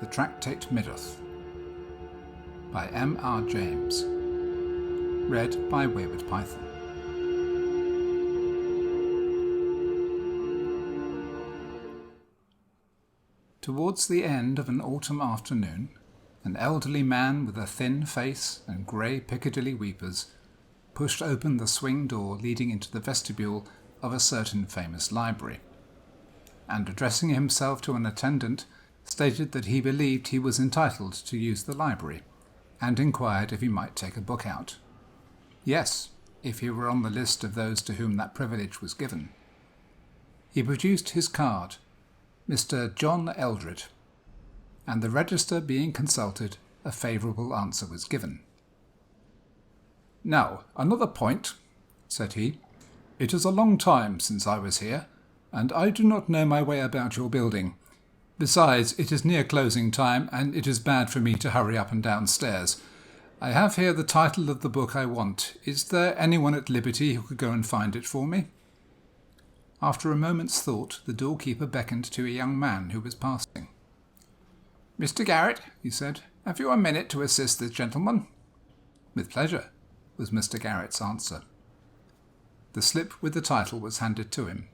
The Tractate Middoth by M. R. James. Read by Wayward Python. Towards the end of an autumn afternoon, an elderly man with a thin face and grey Piccadilly weepers pushed open the swing door leading into the vestibule of a certain famous library, and addressing himself to an attendant, stated that he believed he was entitled to use the library, and inquired if he might take a book out. Yes, if he were on the list of those to whom that privilege was given. He produced his card, Mr. John Eldred, and the register being consulted, a favourable answer was given. "Now, another point," said he. "It is a long time since I was here, and I do not know my way about your building. Besides, it is near closing time, and it is bad for me to hurry up and down stairs. I have here the title of the book I want. Is there anyone at liberty who could go and find it for me?" After a moment's thought, the doorkeeper beckoned to a young man who was passing. "Mr. Garrett," he said, "have you a minute to assist this gentleman?" "With pleasure," was Mr. Garrett's answer. The slip with the title was handed to him.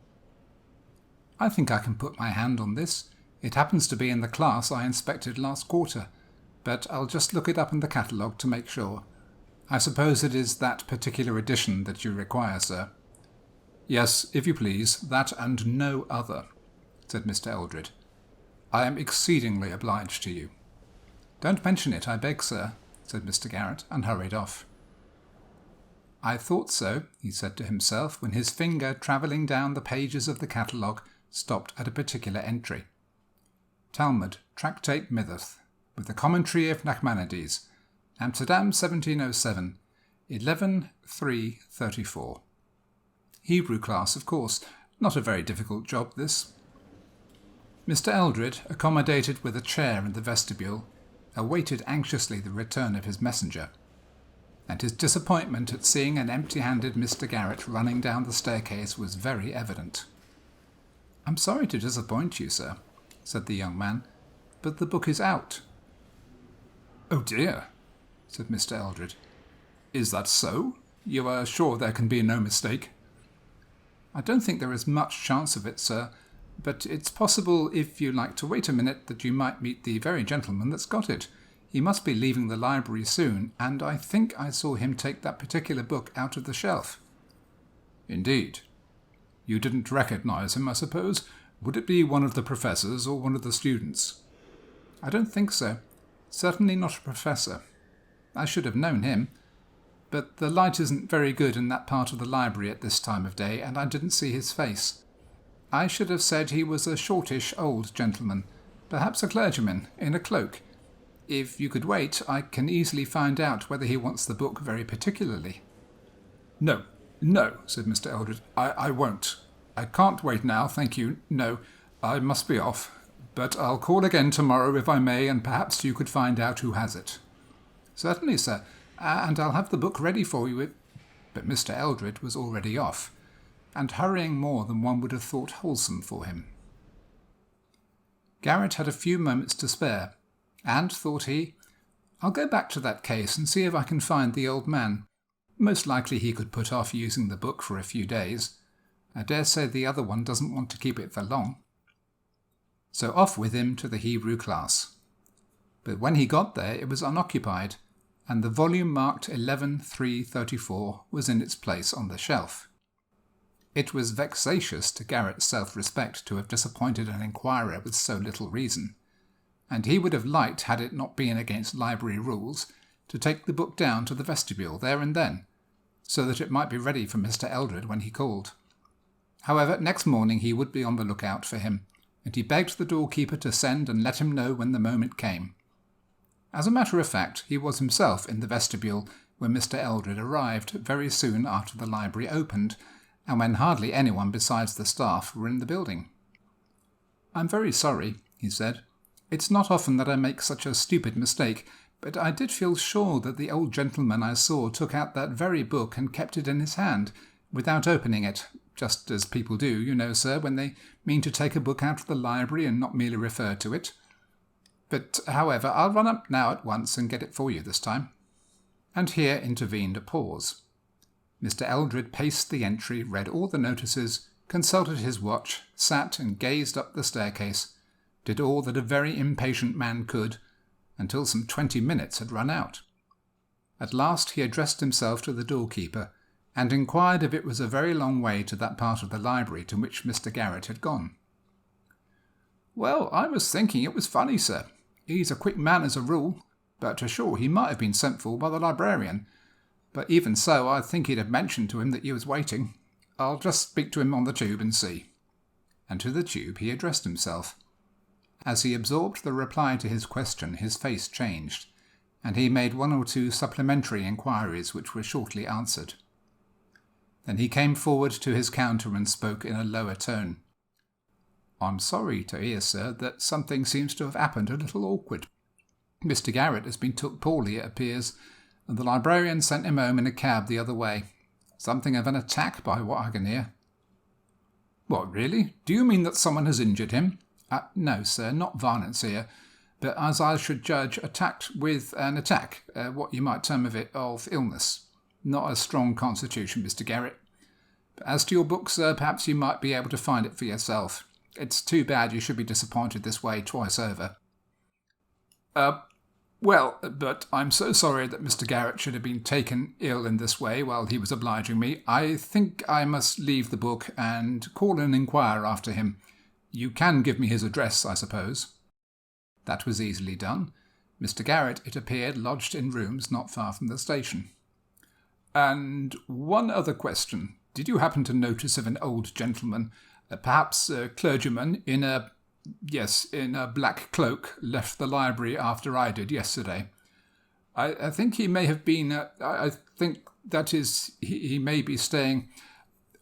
"I think I can put my hand on this. It happens to be in the class I inspected last quarter, but I'll just look it up in the catalogue to make sure. I suppose it is that particular edition that you require, sir?" "Yes, if you please, that and no other," said Mr. Eldred. "I am exceedingly obliged to you." "Don't mention it, I beg, sir," said Mr. Garrett, and hurried off. "I thought so," he said to himself, when his finger, travelling down the pages of the catalogue, stopped at a particular entry. Talmud, Tractate Middoth, with the commentary of Nachmanides, Amsterdam 1707, 11.3.34. Hebrew class, of course, not a very difficult job, this. Mr. Eldred, accommodated with a chair in the vestibule, awaited anxiously the return of his messenger, and his disappointment at seeing an empty-handed Mr. Garrett running down the staircase was very evident. "I'm sorry to disappoint you, sir," said the young man, "but the book is out." "Oh dear," said Mr. Eldred. "Is that so? You are sure there can be no mistake?" "I don't think there is much chance of it, sir, but it's possible, if you like to wait a minute, that you might meet the very gentleman that's got it. He must be leaving the library soon, and I think I saw him take that particular book out of the shelf." "Indeed. You didn't recognise him, I suppose? Would it be one of the professors or one of the students?" "I don't think so. Certainly not a professor. I should have known him. But the light isn't very good in that part of the library at this time of day, and I didn't see his face. I should have said he was a shortish old gentleman, perhaps a clergyman, in a cloak. If you could wait, I can easily find out whether he wants the book very particularly." No, said Mr. Eldred. I won't. I can't wait now, thank you. No, I must be off. But I'll call again tomorrow if I may, and perhaps you could find out who has it." "Certainly, sir, and I'll have the book ready for you." But Mr. Eldred was already off, and hurrying more than one would have thought wholesome for him. Garrett had a few moments to spare, and, thought he, "I'll go back to that case and see if I can find the old man. Most likely he could put off using the book for a few days. I dare say the other one doesn't want to keep it for long." So off with him to the Hebrew class. But when he got there it was unoccupied, and the volume marked 11.3.34 was in its place on the shelf. It was vexatious to Garrett's self-respect to have disappointed an inquirer with so little reason, and he would have liked, had it not been against library rules, to take the book down to the vestibule there and then, so that it might be ready for Mr. Eldred when he called. However, next morning he would be on the lookout for him, and he begged the doorkeeper to send and let him know when the moment came. As a matter of fact, he was himself in the vestibule when Mr. Eldred arrived very soon after the library opened, and when hardly anyone besides the staff were in the building. "I'm very sorry," he said. "It's not often that I make such a stupid mistake, but I did feel sure that the old gentleman I saw took out that very book and kept it in his hand, without opening it, just as people do, you know, sir, when they mean to take a book out of the library and not merely refer to it. But, however, I'll run up now at once and get it for you this time." And here intervened a pause. Mr. Eldred paced the entry, read all the notices, consulted his watch, sat and gazed up the staircase, did all that a very impatient man could, until some 20 minutes had run out. At last he addressed himself to the doorkeeper, and inquired if it was a very long way to that part of the library to which Mr. Garrett had gone. "Well, I was thinking it was funny, sir. He's a quick man as a rule, but to sure he might have been sent for by the librarian. But even so, I think he'd have mentioned to him that you was waiting. I'll just speak to him on the tube and see." And to the tube he addressed himself. As he absorbed the reply to his question, his face changed, and he made 1 or 2 supplementary inquiries which were shortly answered. Then he came forward to his counter and spoke in a lower tone. "I'm sorry to hear, sir, that something seems to have happened a little awkward. Mr. Garrett has been took poorly, it appears, and the librarian sent him home in a cab the other way. Something of an attack, by what I can hear." "What, really? Do you mean that someone has injured him?" "No, sir, not violence here, but as I should judge, attacked with an attack, what you might term of illness. Not a strong constitution, Mr. Garrett. But as to your book, sir, perhaps you might be able to find it for yourself. It's too bad you should be disappointed this way twice over." Well, but I'm so sorry that Mr. Garrett should have been taken ill in this way while he was obliging me. I think I must leave the book and call and inquire after him. You can give me his address, I suppose?" That was easily done. Mr. Garrett, it appeared, lodged in rooms not far from the station. "And one other question. Did you happen to notice if an old gentleman, perhaps a clergyman, in a black cloak, left the library after I did yesterday? I think he may have been, I think, that is, he may be staying,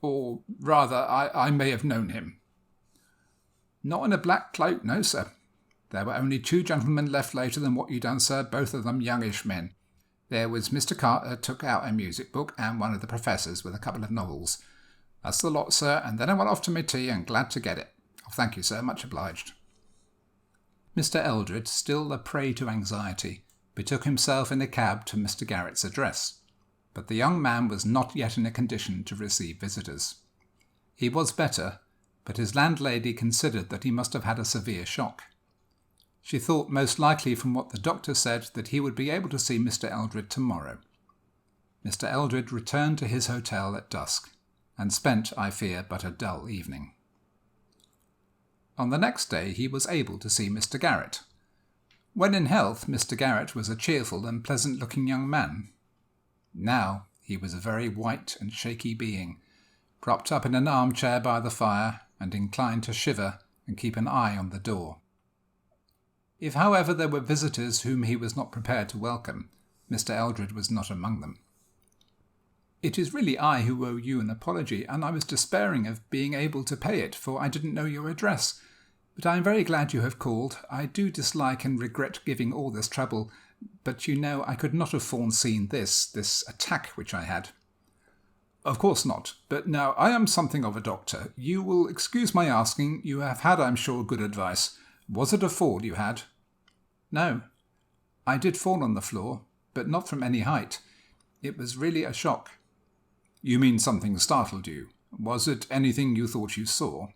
or rather, I may have known him." "Not in a black cloak, no, sir. There were only 2 gentlemen left later than what you done, sir, both of them youngish men. There was Mr. Carter took out a music book, and one of the professors with a couple of novels. That's the lot, sir, and then I went off to my tea, and glad to get it. Oh, thank you, sir, much obliged." Mr. Eldred, still a prey to anxiety, betook himself in a cab to Mr. Garrett's address, but the young man was not yet in a condition to receive visitors. He was better, but his landlady considered that he must have had a severe shock. She thought most likely from what the doctor said that he would be able to see Mr. Eldred tomorrow. Mr. Eldred returned to his hotel at dusk, and spent, I fear, but a dull evening. On the next day he was able to see Mr. Garrett. When in health, Mr. Garrett was a cheerful and pleasant-looking young man. Now he was a very white and shaky being, propped up in an armchair by the fire, and inclined to shiver and keep an eye on the door. If, however, there were visitors whom he was not prepared to welcome, Mr. Eldred was not among them. "It is really I who owe you an apology, and I was despairing of being able to pay it, for I didn't know your address. But I am very glad you have called. I do dislike and regret giving all this trouble, but you know I could not have foreseen this attack which I had." "Of course not. But now I am something of a doctor. You will excuse my asking. You have had, I'm sure, good advice. Was it a fall you had?" "No. I did fall on the floor, but not from any height. It was really a shock." "You mean something startled you? Was it anything you thought you saw?"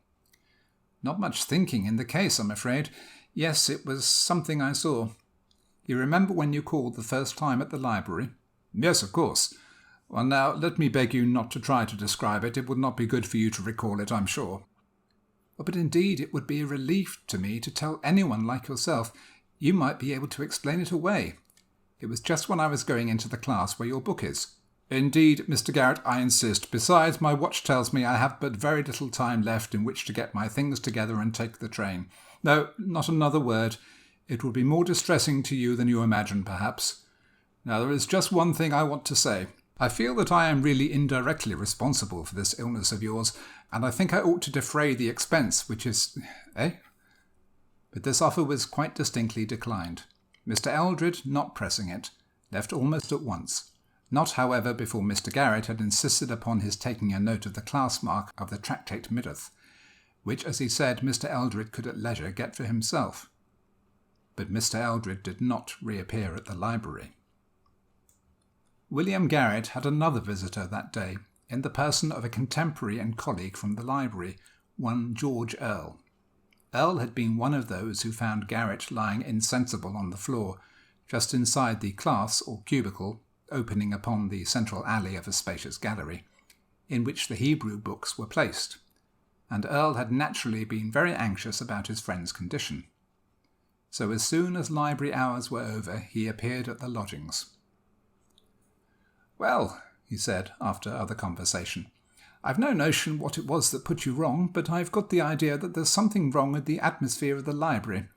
"Not much thinking in the case, I'm afraid. Yes, it was something I saw. You remember when you called the first time at the library?" "Yes, of course. Well, now, let me beg you not to try to describe it. It would not be good for you to recall it, I'm sure." "Oh, but indeed it would be a relief to me to tell anyone like yourself. You might be able to explain it away. It was just when I was going into the class where your book is." "Indeed, Mr. Garrett, I insist. Besides, my watch tells me I have but very little time left in which to get my things together and take the train. No, not another word. It will be more distressing to you than you imagine, perhaps. Now, there is just one thing I want to say. I feel that I am really indirectly responsible for this illness of yours, and I think I ought to defray the expense, which is... But this offer was quite distinctly declined. Mr. Eldred, not pressing it, left almost at once. Not, however, before Mr. Garrett had insisted upon his taking a note of the class mark of the Tractate Middoth, which, as he said, Mr. Eldred could at leisure get for himself. but Mr. Eldred did not reappear at the library. William Garrett had another visitor that day, in the person of a contemporary and colleague from the library, one George Earle. Earle had been one of those who found Garrett lying insensible on the floor, just inside the class or cubicle, opening upon the central alley of a spacious gallery, in which the Hebrew books were placed, and Earle had naturally been very anxious about his friend's condition. So as soon as library hours were over, he appeared at the lodgings. "Well," he said, after other conversation, "I've no notion what it was that put you wrong, but I've got the idea that there's something wrong with the atmosphere of the library.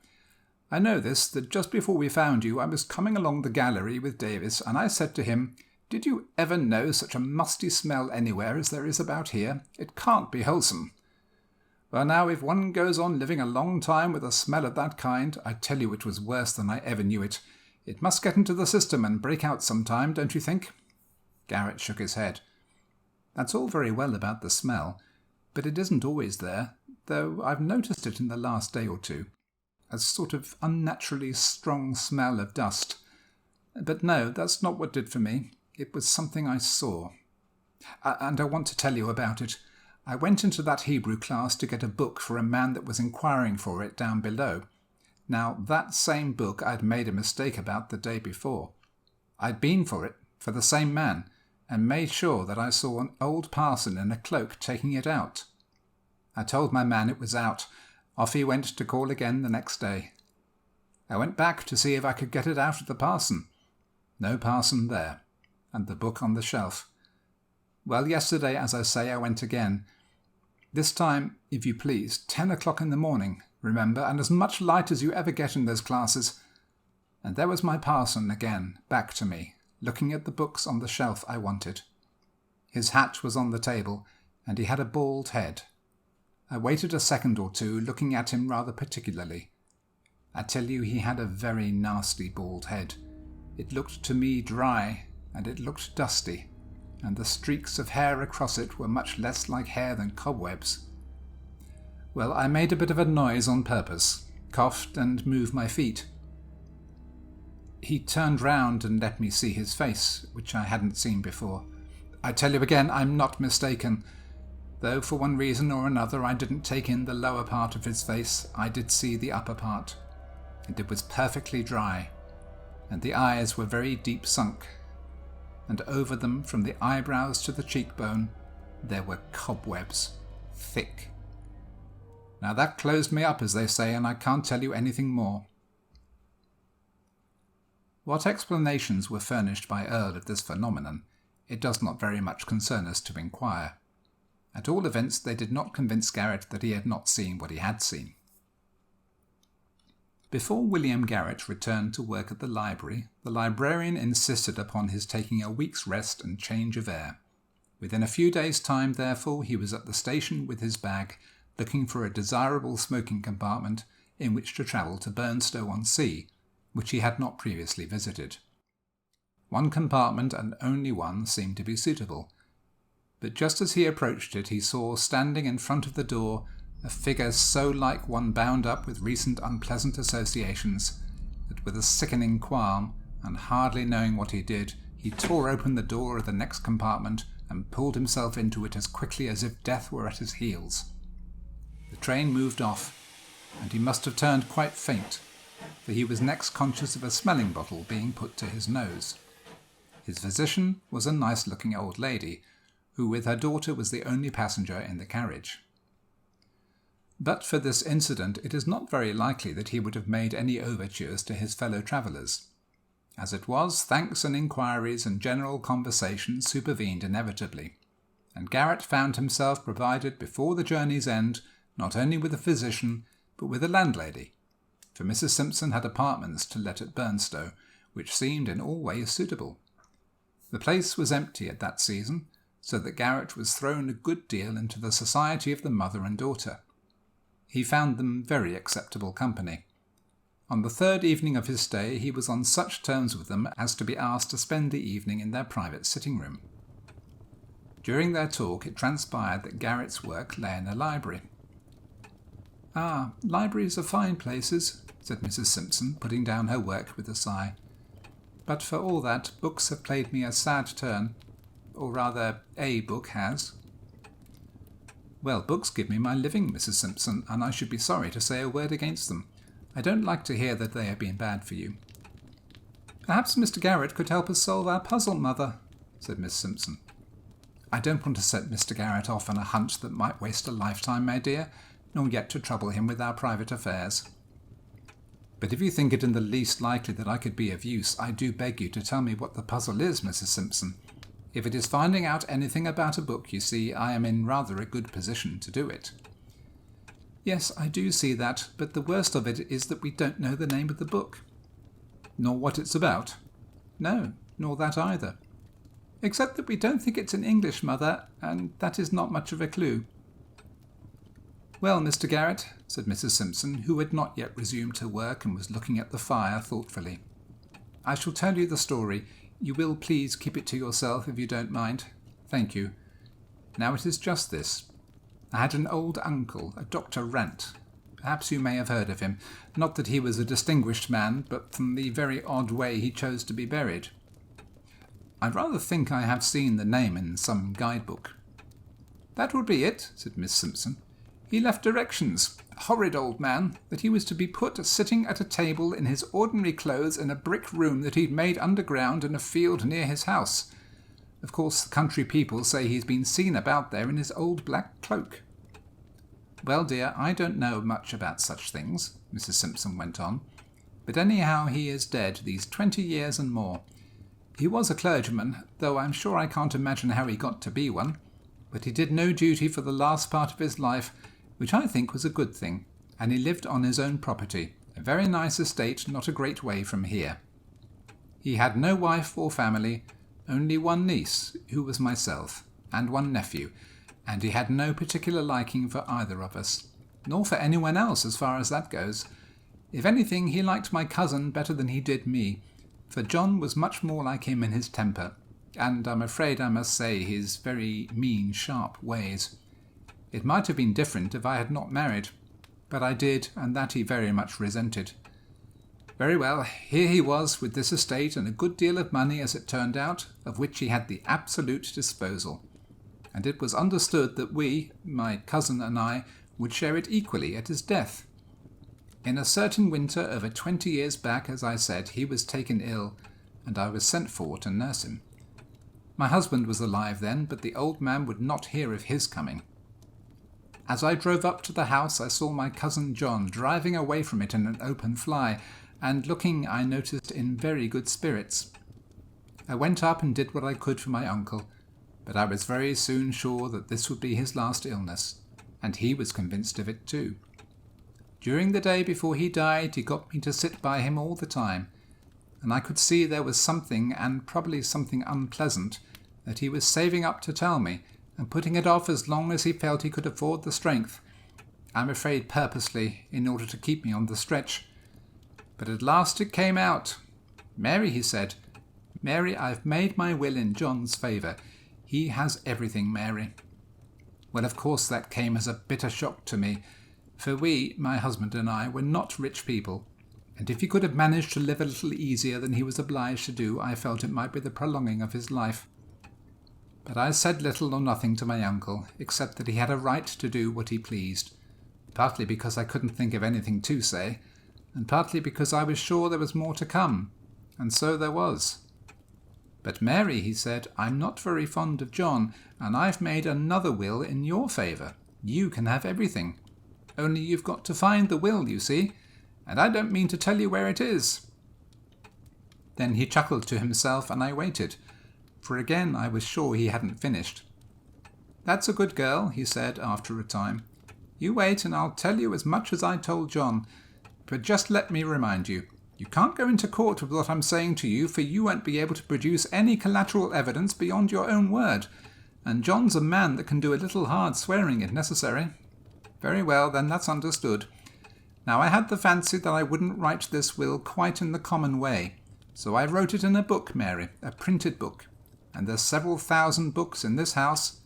I know this, that just before we found you, I was coming along the gallery with Davis, and I said to him, 'Did you ever know such a musty smell anywhere as there is about here? It can't be wholesome.' Well, now, if one goes on living a long time with a smell of that kind, I tell you it was worse than I ever knew it. It must get into the system and break out sometime, don't you think?" Garrett shook his head. "That's all very well about the smell, but it isn't always there, though I've noticed it in the last day or two. A sort of unnaturally strong smell of dust. But no, that's not what did for me. It was something I saw. And I want to tell you about it. I went into that Hebrew class to get a book for a man that was inquiring for it down below. Now, that same book I'd made a mistake about the day before. I'd been for it, for the same man, and made sure that I saw an old parson in a cloak taking it out. I told my man it was out. Off he went to call again the next day. I went back to see if I could get it out of the parson. No parson there, and the book on the shelf. Well, yesterday, as I say, I went again. This time, if you please, 10 o'clock in the morning, remember, and as much light as you ever get in those classes. And there was my parson again, back to me, looking at the books on the shelf I wanted. His hat was on the table, and he had a bald head. I waited a second or two, looking at him rather particularly. I tell you, he had a very nasty bald head. It looked to me dry, and it looked dusty, and the streaks of hair across it were much less like hair than cobwebs. Well, I made a bit of a noise on purpose, coughed and moved my feet. He turned round and let me see his face, which I hadn't seen before. I tell you again, I'm not mistaken. Though for one reason or another I didn't take in the lower part of his face, I did see the upper part, and it was perfectly dry, and the eyes were very deep sunk, and over them, from the eyebrows to the cheekbone, there were cobwebs, thick. Now that closed me up, as they say, and I can't tell you anything more." What explanations were furnished by Earle of this phenomenon, it does not very much concern us to inquire. At all events, they did not convince Garrett that he had not seen what he had seen. Before William Garrett returned to work at the library, the librarian insisted upon his taking a week's rest and change of air. Within a few days' time, therefore, he was at the station with his bag, looking for a desirable smoking compartment in which to travel to Burnstow-on-Sea, which he had not previously visited. One compartment, and only one, seemed to be suitable. But just as he approached it, he saw, standing in front of the door, a figure so like one bound up with recent unpleasant associations that with a sickening qualm, and hardly knowing what he did, he tore open the door of the next compartment and pulled himself into it as quickly as if death were at his heels. The train moved off, and he must have turned quite faint, for he was next conscious of a smelling bottle being put to his nose. His physician was a nice-looking old lady, who with her daughter was the only passenger in the carriage. But for this incident, it is not very likely that he would have made any overtures to his fellow travellers. As it was, thanks and inquiries and general conversation supervened inevitably, and Garrett found himself provided before the journey's end not only with a physician, but with a landlady, for Mrs. Simpson had apartments to let at Burnstow, which seemed in all ways suitable. The place was empty at that season, so that Garrett was thrown a good deal into the society of the mother and daughter. He found them very acceptable company. On the third evening of his stay, he was on such terms with them as to be asked to spend the evening in their private sitting-room. During their talk, it transpired that Garrett's work lay in the library. "Ah, libraries are fine places," said Mrs. Simpson, putting down her work with a sigh. "But for all that, books have played me a sad turn. Or rather, a book has." "Well, books give me my living, Mrs. Simpson, and I should be sorry to say a word against them. I don't like to hear that they have been bad for you." "Perhaps Mr. Garrett could help us solve our puzzle, Mother," said Miss Simpson. "I don't want to set Mr. Garrett off on a hunt that might waste a lifetime, my dear, nor yet to trouble him with our private affairs. But if you think it in the least likely that I could be of use, I do beg you to tell me what the puzzle is, Mrs. Simpson. If it is finding out anything about a book, you see, I am in rather a good position to do it." "Yes, I do see that, but the worst of it is that we don't know the name of the book." "Nor what it's about?" "No, nor that either." "Except that we don't think it's in English, Mother, and that is not much of a clue." "Well, Mr. Garrett," said Mrs. Simpson, who had not yet resumed her work and was looking at the fire thoughtfully, "I shall tell you the story. You will please keep it to yourself if you don't mind. Thank you. Now it is just this. I had an old uncle, a Dr. Rant. Perhaps you may have heard of him. Not that he was a distinguished man, but from the very odd way he chose to be buried. I rather think I have seen the name in some guidebook." "That would be it," said Miss Simpson. "He left directions, horrid old man, that he was to be put sitting at a table in his ordinary clothes in a brick room that he'd made underground in a field near his house. Of course, the country people say he's been seen about there in his old black cloak." "Well, dear, I don't know much about such things," Mrs. Simpson went on, "but anyhow he is dead these 20 years and more. He was a clergyman, though I'm sure I can't imagine how he got to be one, but he did no duty for the last part of his life, which I think was a good thing, and he lived on his own property, a very nice estate not a great way from here. He had no wife or family, only one niece, who was myself, and one nephew, and he had no particular liking for either of us, nor for anyone else as far as that goes. If anything, he liked my cousin better than he did me, for John was much more like him in his temper, and I'm afraid I must say his very mean, sharp ways. It might have been different if I had not married, but I did, and that he very much resented. Very well, here he was with this estate and a good deal of money, as it turned out, of which he had the absolute disposal. And it was understood that we, my cousin and I, would share it equally at his death. In a certain winter over 20 years back, as I said, he was taken ill, and I was sent for to nurse him. My husband was alive then, but the old man would not hear of his coming. As I drove up to the house, I saw my cousin John driving away from it in an open fly, and looking, I noticed, in very good spirits. I went up and did what I could for my uncle, but I was very soon sure that this would be his last illness, and he was convinced of it too. During the day before he died, he got me to sit by him all the time, and I could see there was something, and probably something unpleasant, that he was saving up to tell me, and putting it off as long as he felt he could afford the strength. I'm afraid purposely, in order to keep me on the stretch. But at last it came out. "Mary," he said, "Mary, I've made my will in John's favour. He has everything, Mary." Well, of course that came as a bitter shock to me, for we, my husband and I, were not rich people, and if he could have managed to live a little easier than he was obliged to do, I felt it might be the prolonging of his life. But I said little or nothing to my uncle, except that he had a right to do what he pleased, partly because I couldn't think of anything to say, and partly because I was sure there was more to come, and so there was. "But Mary," he said, "I'm not very fond of John, and I've made another will in your favour. You can have everything. Only you've got to find the will, you see, and I don't mean to tell you where it is." Then he chuckled to himself, and I waited, for again I was sure he hadn't finished. "That's a good girl," he said after a time. "You wait, and I'll tell you as much as I told John. But just let me remind you, you can't go into court with what I'm saying to you, for you won't be able to produce any collateral evidence beyond your own word, and John's a man that can do a little hard swearing if necessary." "Very well, then that's understood. Now I had the fancy that I wouldn't write this will quite in the common way, so I wrote it in a book, Mary, a printed book, and there's several thousand books in this house.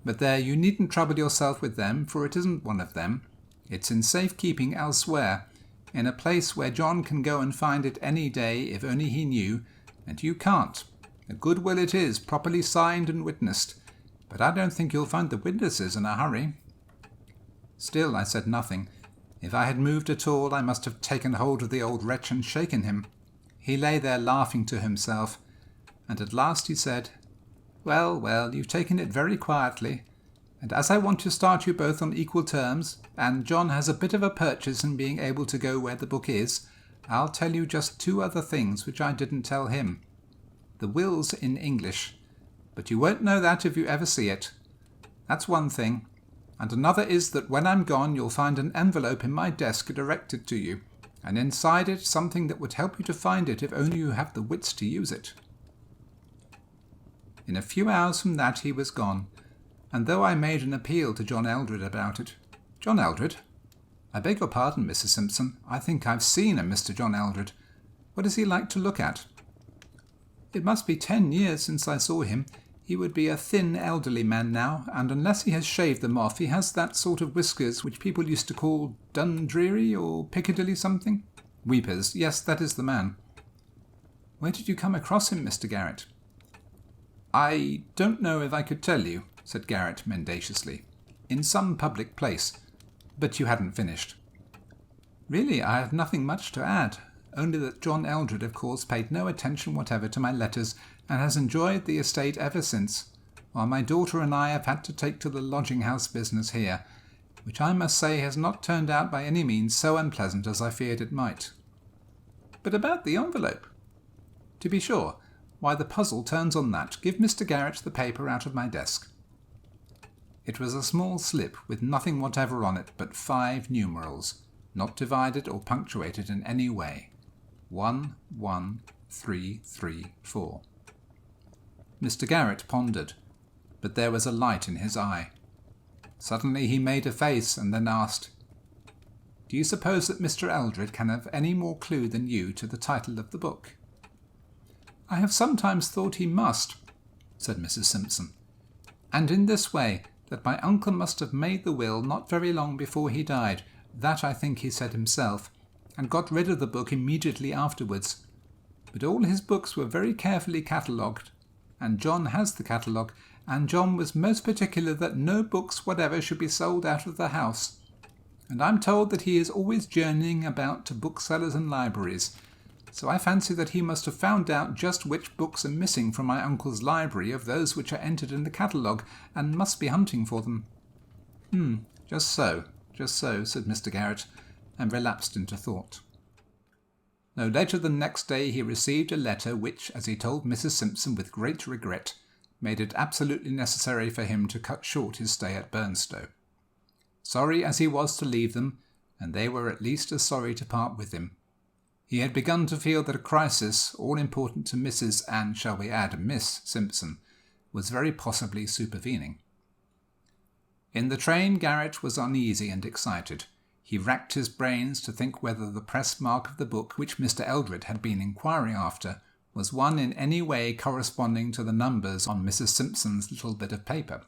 But there, you needn't trouble yourself with them, for it isn't one of them, It's in safekeeping elsewhere, in a place where John can go and find it any day if only he knew, and you can't. A good will it is, properly signed and witnessed, but I don't think you'll find the witnesses in a hurry." Still I said nothing. If I had moved at all, I must have taken hold of the old wretch and shaken him. He lay there laughing to himself, and at last he said, "Well, well, you've taken it very quietly, and as I want to start you both on equal terms, and John has a bit of a purchase in being able to go where the book is, I'll tell you just 2 other things which I didn't tell him. The will's in English, but you won't know that if you ever see it. That's one thing. And another is that when I'm gone you'll find an envelope in my desk directed to you, and inside it something that would help you to find it if only you have the wits to use it." In a few hours from that he was gone, and though I made an appeal to John Eldred about it— "John Eldred? I beg your pardon, Mrs. Simpson. I think I've seen a Mr. John Eldred. What is he like to look at?" "It must be 10 years since I saw him. He would be a thin, elderly man now, and unless he has shaved them off, he has that sort of whiskers which people used to call Dundreary or Piccadilly something. Weepers, yes, that is the man." "Where did you come across him, Mr. Garrett?" "I don't know if I could tell you," said Garrett mendaciously. "In some public place. But you hadn't finished." "Really, I have nothing much to add, only that John Eldred, of course, paid no attention whatever to my letters, and has enjoyed the estate ever since, while my daughter and I have had to take to the lodging-house business here, which I must say has not turned out by any means so unpleasant as I feared it might." "But about the envelope?" "To be sure. Why, the puzzle turns on that. Give Mr. Garrett the paper out of my desk." It was a small slip with nothing whatever on it but 5 numerals, not divided or punctuated in any way. 11334. Mr. Garrett pondered, but there was a light in his eye. Suddenly he made a face and then asked, "Do you suppose that Mr. Eldred can have any more clue than you to the title of the book?" "I have sometimes thought he must," said Mrs. Simpson, "and in this way, that my uncle must have made the will not very long before he died, that I think he said himself, and got rid of the book immediately afterwards. But all his books were very carefully catalogued, and John has the catalogue, and John was most particular that no books whatever should be sold out of the house. And I'm told that he is always journeying about to booksellers and libraries, so I fancy that he must have found out just which books are missing from my uncle's library of those which are entered in the catalogue, and must be hunting for them." Just so, said Mr. Garrett, and relapsed into thought. No later than next day he received a letter which, as he told Mrs. Simpson with great regret, made it absolutely necessary for him to cut short his stay at Burnstow. Sorry as he was to leave them, and they were at least as sorry to part with him, he had begun to feel that a crisis, all important to Mrs. and, shall we add, Miss Simpson, was very possibly supervening. In the train Garrett was uneasy and excited. He racked his brains to think whether the press mark of the book which Mr. Eldred had been inquiring after was one in any way corresponding to the numbers on Mrs. Simpson's little bit of paper.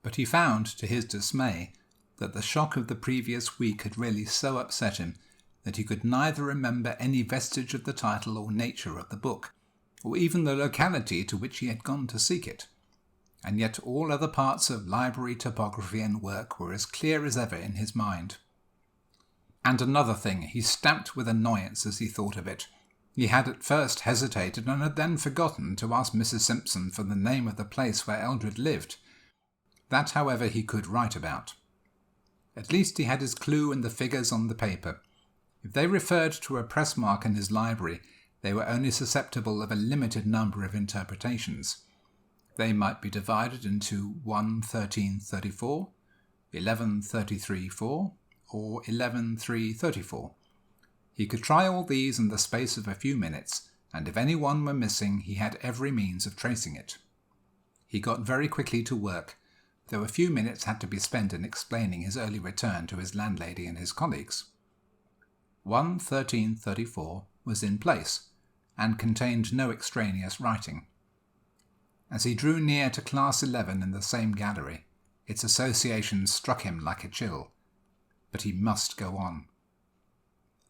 But he found, to his dismay, that the shock of the previous week had really so upset him that he could neither remember any vestige of the title or nature of the book, or even the locality to which he had gone to seek it. And yet all other parts of library topography and work were as clear as ever in his mind. And another thing, he stamped with annoyance as he thought of it. He had at first hesitated and had then forgotten to ask Mrs. Simpson for the name of the place where Eldred lived. That, however, he could write about. At least he had his clue in the figures on the paper. If they referred to a press mark in his library, they were only susceptible of a limited number of interpretations. They might be divided into 1-13-34, 11-33-4, or 11-3-34. He could try all these in the space of a few minutes, and if any one were missing, he had every means of tracing it. He got very quickly to work, though a few minutes had to be spent in explaining his early return to his landlady and his colleagues. 1-13-34 was in place, and contained no extraneous writing. As he drew near to Class 11 in the same gallery, its associations struck him like a chill. but he must go on.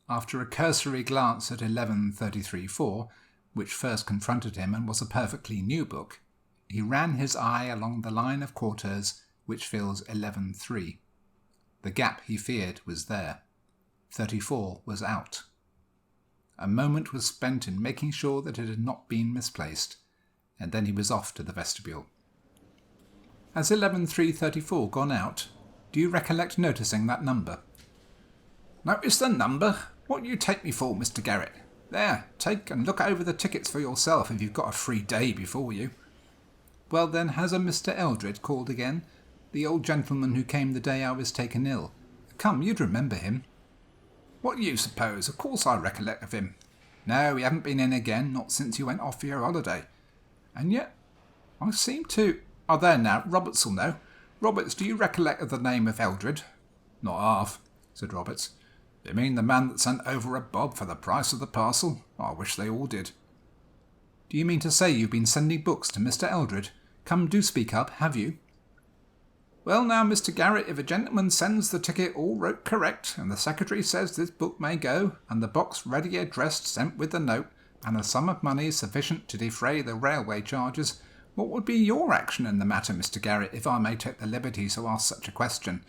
After a cursory glance at 1133-4, which first confronted him and was a perfectly new book, he ran his eye along the line of quarters which fills 11.3. The gap he feared was there. 34 was out. A moment was spent in making sure that it had not been misplaced, and then he was off to the vestibule. Has 11.334 gone out? Do you recollect noticing that number? Notice the number? What do you take me for, Mr. Garrett? There, take and look over the tickets for yourself if you've got a free day before you. Well then, has a Mr. Eldred called again? The old gentleman who came the day I was taken ill. Come, you'd remember him. What do you suppose? Of course I recollect of him. No, he haven't been in again, not since you went off for your holiday. And yet, I seem to... Oh, there now, Roberts will know. Roberts, do you recollect of the name of Eldred? Not half, said Roberts. You mean the man that sent over a bob for the price of the parcel? I wish they all did. Do you mean to say you've been sending books to Mr. Eldred? Come, do speak up, have you? Well now, Mr. Garrett, if a gentleman sends the ticket all wrote correct, and the secretary says this book may go, and the box ready addressed sent with the note, and a sum of money sufficient to defray the railway charges, what would be your action in the matter, Mr. Garrett, if I may take the liberty to ask such a question?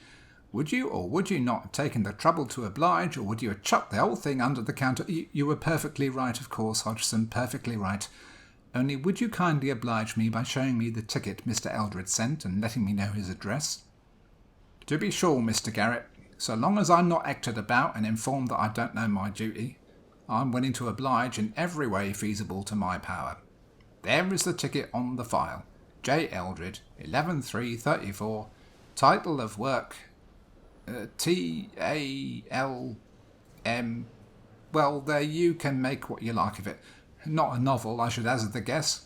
Would you or would you not have taken the trouble to oblige, or would you have chucked the whole thing under the counter? You were perfectly right, of course, Hodgson, perfectly right. Only would you kindly oblige me by showing me the ticket Mr. Eldred sent and letting me know his address? To be sure, Mr. Garrett. So long as I'm not acted about and informed that I don't know my duty, I'm willing to oblige in every way feasible to my power. There is the ticket on the file. J. Eldred, 11.3.34, title of work, T.A.L.M. Well, there you can make what you like of it. Not a novel, I should hazard the guess.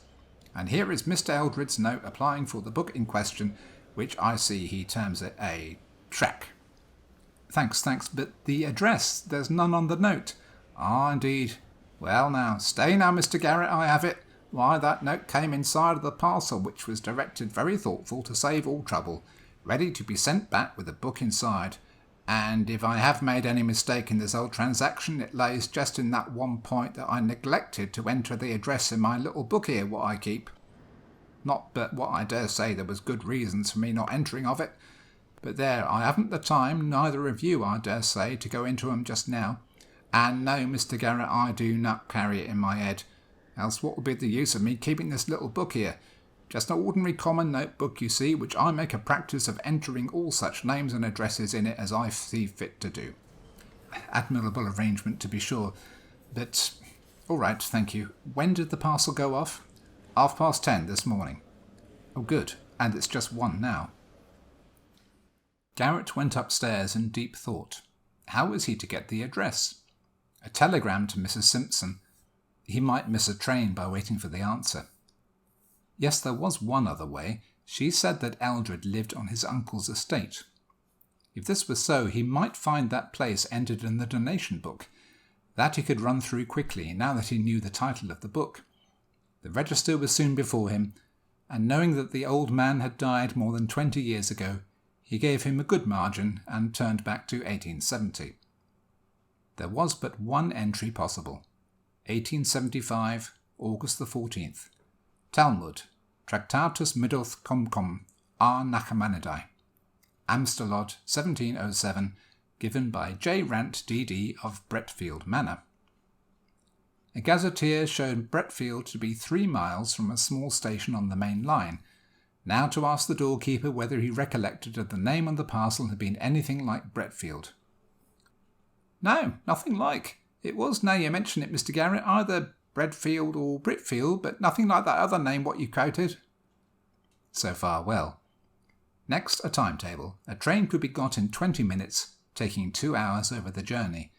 And here is Mr. Eldred's note applying for the book in question, which I see he terms it a track. Thanks, but the address, there's none on the note. Ah, indeed. Well now, stay now, Mr. Garrett, I have it. Why, that note came inside of the parcel, which was directed very thoughtful to save all trouble, ready to be sent back with the book inside. And if I have made any mistake in this old transaction, it lays just in that one point that I neglected to enter the address in my little book here, what I keep. Not but what I dare say there was good reasons for me not entering of it. But there, I haven't the time, neither of you, I dare say, to go into 'em just now. And no, Mr. Garrett, I do not carry it in my head. Else what would be the use of me keeping this little book here? Just an ordinary common notebook, you see, which I make a practice of entering all such names and addresses in it as I see fit to do. Admirable arrangement, to be sure. But, all right, thank you. When did the parcel go off? 10:30 this morning. Oh, good. And it's just 1 now. Garrett went upstairs in deep thought. How was he to get the address? A telegram to Mrs. Simpson. He might miss a train by waiting for the answer. Yes, there was one other way. She said that Eldred lived on his uncle's estate. If this were so, he might find that place entered in the donation book. That he could run through quickly, now that he knew the title of the book. The register was soon before him, and knowing that the old man had died more than 20 years ago, he gave him a good margin and turned back to 1870. There was but one entry possible. 1875, August the 14th. Talmud, Tractatus Middoth Comcom, R. Nachmanidae. Amstelod, 1707, given by J. Rant, D.D. of Bretfield Manor. A gazetteer showed Bretfield to be 3 miles from a small station on the main line, now to ask the doorkeeper whether he recollected that the name on the parcel had been anything like Bretfield. No, nothing like. It was, now you mention it, Mr. Garrett, either Bredfield or Britfield, but nothing like that other name what you quoted. So far, well. Next, a timetable. A train could be got in 20 minutes, taking 2 hours over the journey.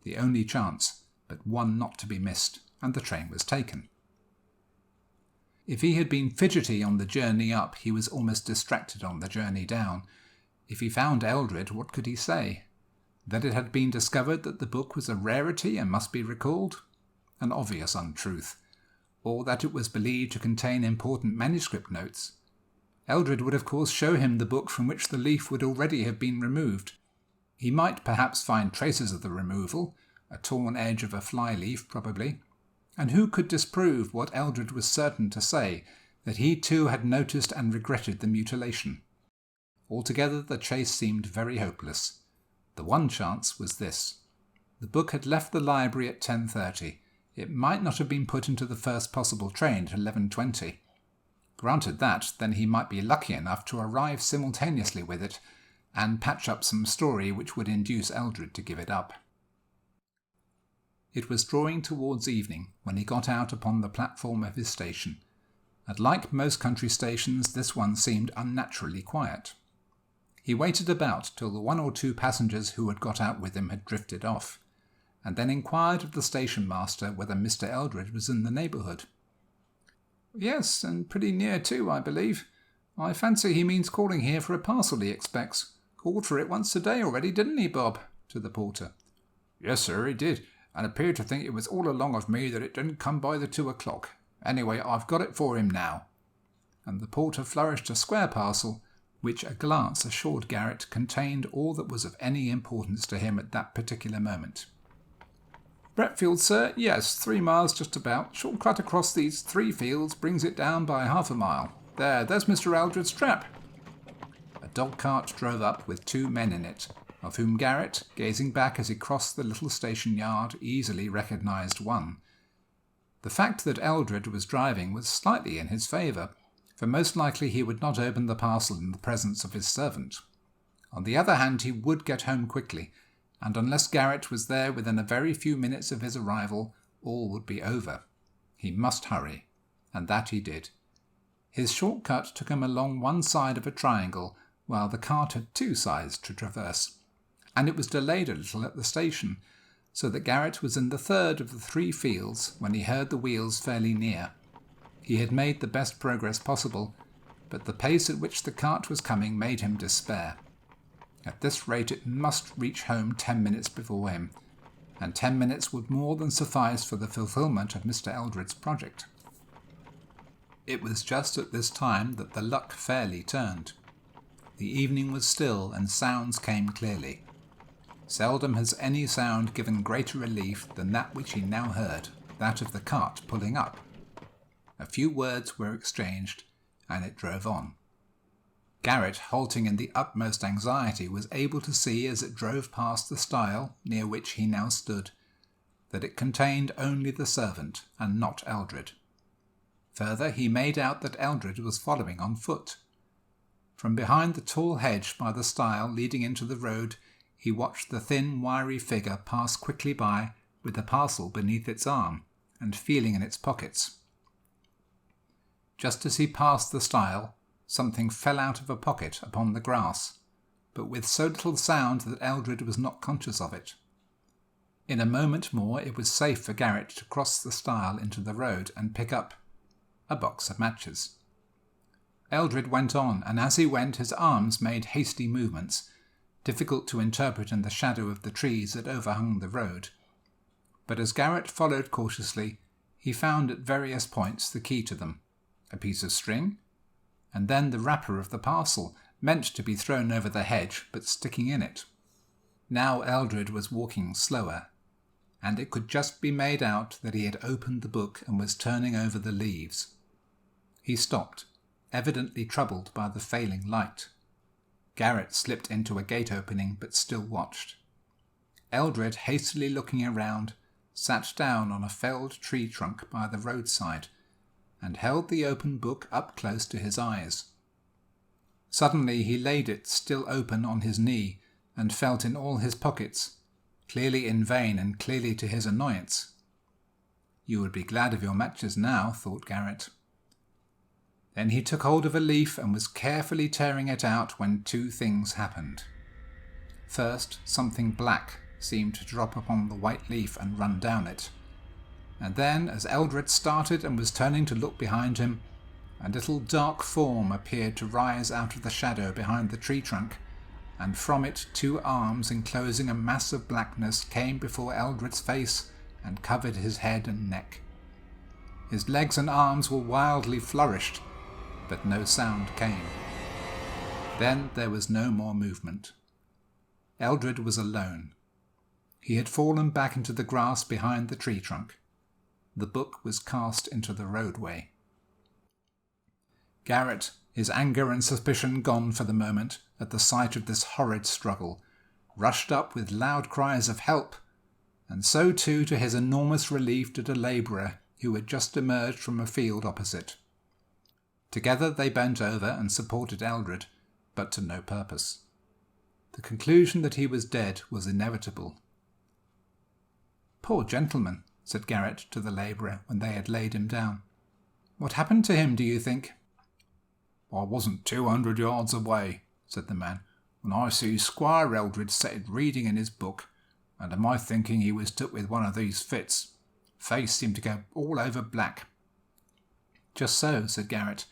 The only chance, but one not to be missed, and the train was taken. If he had been fidgety on the journey up, he was almost distracted on the journey down. If he found Eldred, what could he say? That it had been discovered that the book was a rarity and must be recalled? An obvious untruth. Or that it was believed to contain important manuscript notes. Eldred would of course show him the book from which the leaf would already have been removed. He might perhaps find traces of the removal, a torn edge of a flyleaf probably, and who could disprove what Eldred was certain to say, that he too had noticed and regretted the mutilation? Altogether the chase seemed very hopeless. The one chance was this. The book had left the library at 10:30. It might not have been put into the first possible train at 11:20. Granted that, then he might be lucky enough to arrive simultaneously with it, and patch up some story which would induce Eldred to give it up. It was drawing towards evening when he got out upon the platform of his station, and like most country stations, this one seemed unnaturally quiet. He waited about till the 1 or 2 passengers who had got out with him had drifted off, and then inquired of the station master whether Mr. Eldred was in the neighbourhood. "Yes, and pretty near too, I believe. I fancy he means calling here for a parcel he expects. Called for it once today already, didn't he, Bob?" to the porter. "Yes, sir, he did, and appeared to think it was all along of me that it didn't come by the 2 o'clock. Anyway, I've got it for him now." And the porter flourished a square parcel, which a glance assured Garrett contained all that was of any importance to him at that particular moment. "Bretfield, sir? Yes, 3 miles just about. Short cut across these 3 fields brings it down by half a mile. There's Mr. Eldred's trap." A dog-cart drove up with 2 men in it, of whom Garrett, gazing back as he crossed the little station yard, easily recognised one. The fact that Eldred was driving was slightly in his favour, for most likely he would not open the parcel in the presence of his servant. On the other hand, he would get home quickly, and unless Garrett was there within a very few minutes of his arrival, all would be over. He must hurry, and that he did. His short-cut took him along one side of a triangle, while the cart had 2 sides to traverse, and it was delayed a little at the station, so that Garrett was in the 3rd of the 3 fields when he heard the wheels fairly near. He had made the best progress possible, but the pace at which the cart was coming made him despair. At this rate it must reach home 10 minutes before him, and 10 minutes would more than suffice for the fulfilment of Mr. Eldred's project. It was just at this time that the luck fairly turned. The evening was still, and sounds came clearly. Seldom has any sound given greater relief than that which he now heard, that of the cart pulling up. A few words were exchanged, and it drove on. Garrett, halting in the utmost anxiety, was able to see as it drove past the stile near which he now stood, that it contained only the servant, and not Eldred. Further, he made out that Eldred was following on foot. From behind the tall hedge by the stile leading into the road, he watched the thin, wiry figure pass quickly by with a parcel beneath its arm, and feeling in its pockets. Just as he passed the stile, something fell out of a pocket upon the grass, but with so little sound that Eldred was not conscious of it. In a moment more it was safe for Garrett to cross the stile into the road and pick up a box of matches. Eldred went on, and as he went his arms made hasty movements, difficult to interpret in the shadow of the trees that overhung the road. But as Garrett followed cautiously, he found at various points the key to them, a piece of string, and then the wrapper of the parcel, meant to be thrown over the hedge, but sticking in it. Now Eldred was walking slower, and it could just be made out that he had opened the book and was turning over the leaves. He stopped, evidently troubled by the failing light. Garrett slipped into a gate opening, but still watched. Eldred, hastily looking around, sat down on a felled tree trunk by the roadside, and held the open book up close to his eyes. Suddenly he laid it still open on his knee, and felt in all his pockets, clearly in vain and clearly to his annoyance. "You would be glad of your matches now," thought Garrett. Then he took hold of a leaf and was carefully tearing it out when 2 things happened. First, something black seemed to drop upon the white leaf and run down it. And then, as Eldred started and was turning to look behind him, a little dark form appeared to rise out of the shadow behind the tree trunk, and from it 2 arms enclosing a mass of blackness came before Eldred's face and covered his head and neck. His legs and arms were wildly flourished, but no sound came. Then there was no more movement. Eldred was alone. He had fallen back into the grass behind the tree trunk. The book was cast into the roadway. Garrett, his anger and suspicion gone for the moment at the sight of this horrid struggle, rushed up with loud cries of help, and so too to his enormous relief did a labourer who had just emerged from a field opposite. Together they bent over and supported Eldred, but to no purpose. The conclusion that he was dead was inevitable. "Poor gentleman," said Garrett to the labourer when they had laid him down. "What happened to him, do you think?" "I wasn't 200 yards away," said the man, "when I see Squire Eldred settled reading in his book, and to my thinking he was took with one of these fits. Face seemed to go all over black." "Just so," said Garrett.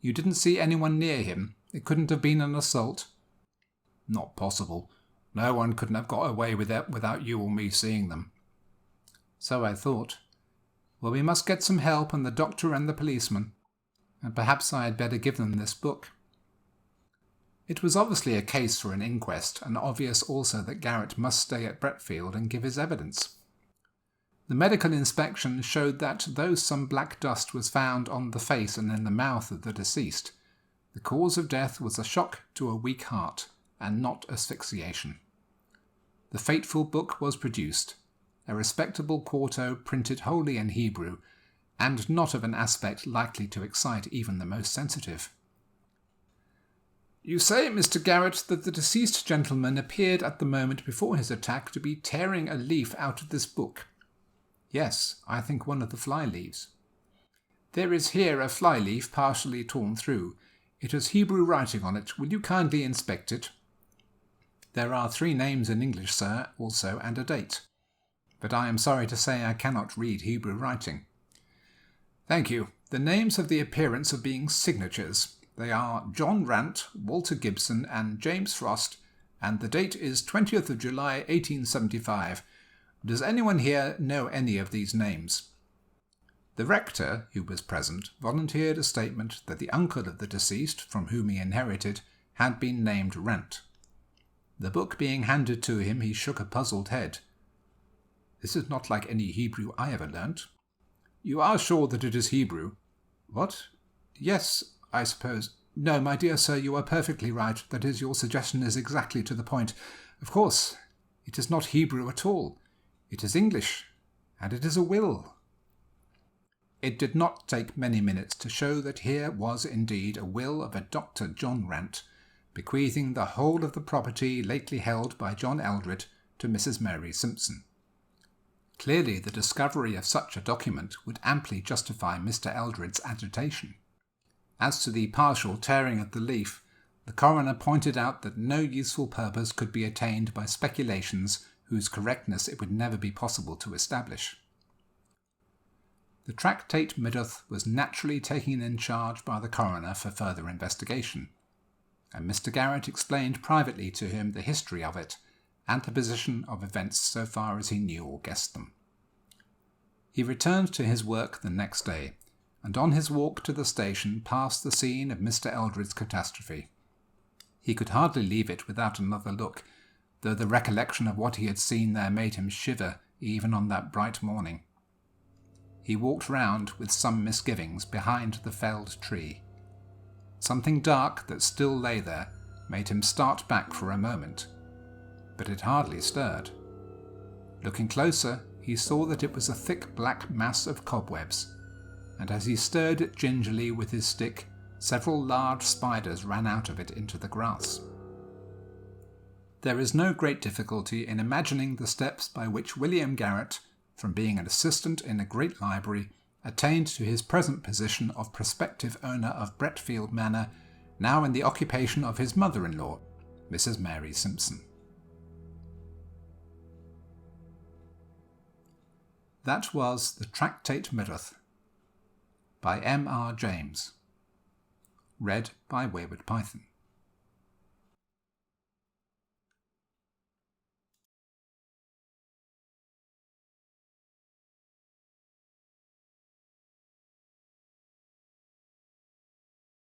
"You didn't see anyone near him? It couldn't have been an assault?" "Not possible. No one couldn't have got away with it without you or me seeing them." "So I thought. Well, we must get some help and the doctor and the policeman, and perhaps I had better give them this book." It was obviously a case for an inquest, and obvious also that Garrett must stay at Bretfield and give his evidence. The medical inspection showed that though some black dust was found on the face and in the mouth of the deceased, the cause of death was a shock to a weak heart, and not asphyxiation. The fateful book was produced, a respectable quarto printed wholly in Hebrew, and not of an aspect likely to excite even the most sensitive. "You say, Mr. Garrett, that the deceased gentleman appeared at the moment before his attack to be tearing a leaf out of this book." "Yes, I think one of the fly-leaves." "There is here a fly-leaf partially torn through. It has Hebrew writing on it. Will you kindly inspect it?" "There are 3 names in English, sir, also, and a date. But I am sorry to say I cannot read Hebrew writing." "Thank you. The names have the appearance of being signatures. They are John Rant, Walter Gibson, and James Frost, and the date is 20th of July, 1875. Does anyone here know any of these names?" The rector, who was present, volunteered a statement that the uncle of the deceased, from whom he inherited, had been named Rant. The book being handed to him, he shook a puzzled head. "This is not like any Hebrew I ever learnt." "You are sure that it is Hebrew?" "What? Yes, I suppose. No, my dear sir, you are perfectly right. That is, your suggestion is exactly to the point. Of course, it is not Hebrew at all. It is English, and it is a will." It did not take many minutes to show that here was indeed a will of a Dr. John Rant, bequeathing the whole of the property lately held by John Eldred to Mrs. Mary Simpson. Clearly the discovery of such a document would amply justify Mr. Eldred's agitation. As to the partial tearing of the leaf, the coroner pointed out that no useful purpose could be attained by speculations whose correctness it would never be possible to establish. The Tractate Middoth was naturally taken in charge by the coroner for further investigation, and Mr. Garrett explained privately to him the history of it and the position of events so far as he knew or guessed them. He returned to his work the next day, and on his walk to the station passed the scene of Mr. Eldred's catastrophe. He could hardly leave it without another look, though the recollection of what he had seen there made him shiver even on that bright morning. He walked round with some misgivings behind the felled tree. Something dark that still lay there made him start back for a moment, but it hardly stirred. Looking closer, he saw that it was a thick black mass of cobwebs, and as he stirred it gingerly with his stick, several large spiders ran out of it into the grass. There is no great difficulty in imagining the steps by which William Garrett, from being an assistant in a great library, attained to his present position of prospective owner of Bretfield Manor, now in the occupation of his mother-in-law, Mrs. Mary Simpson. That was The Tractate Middoth by M. R. James. Read by Wayward Python.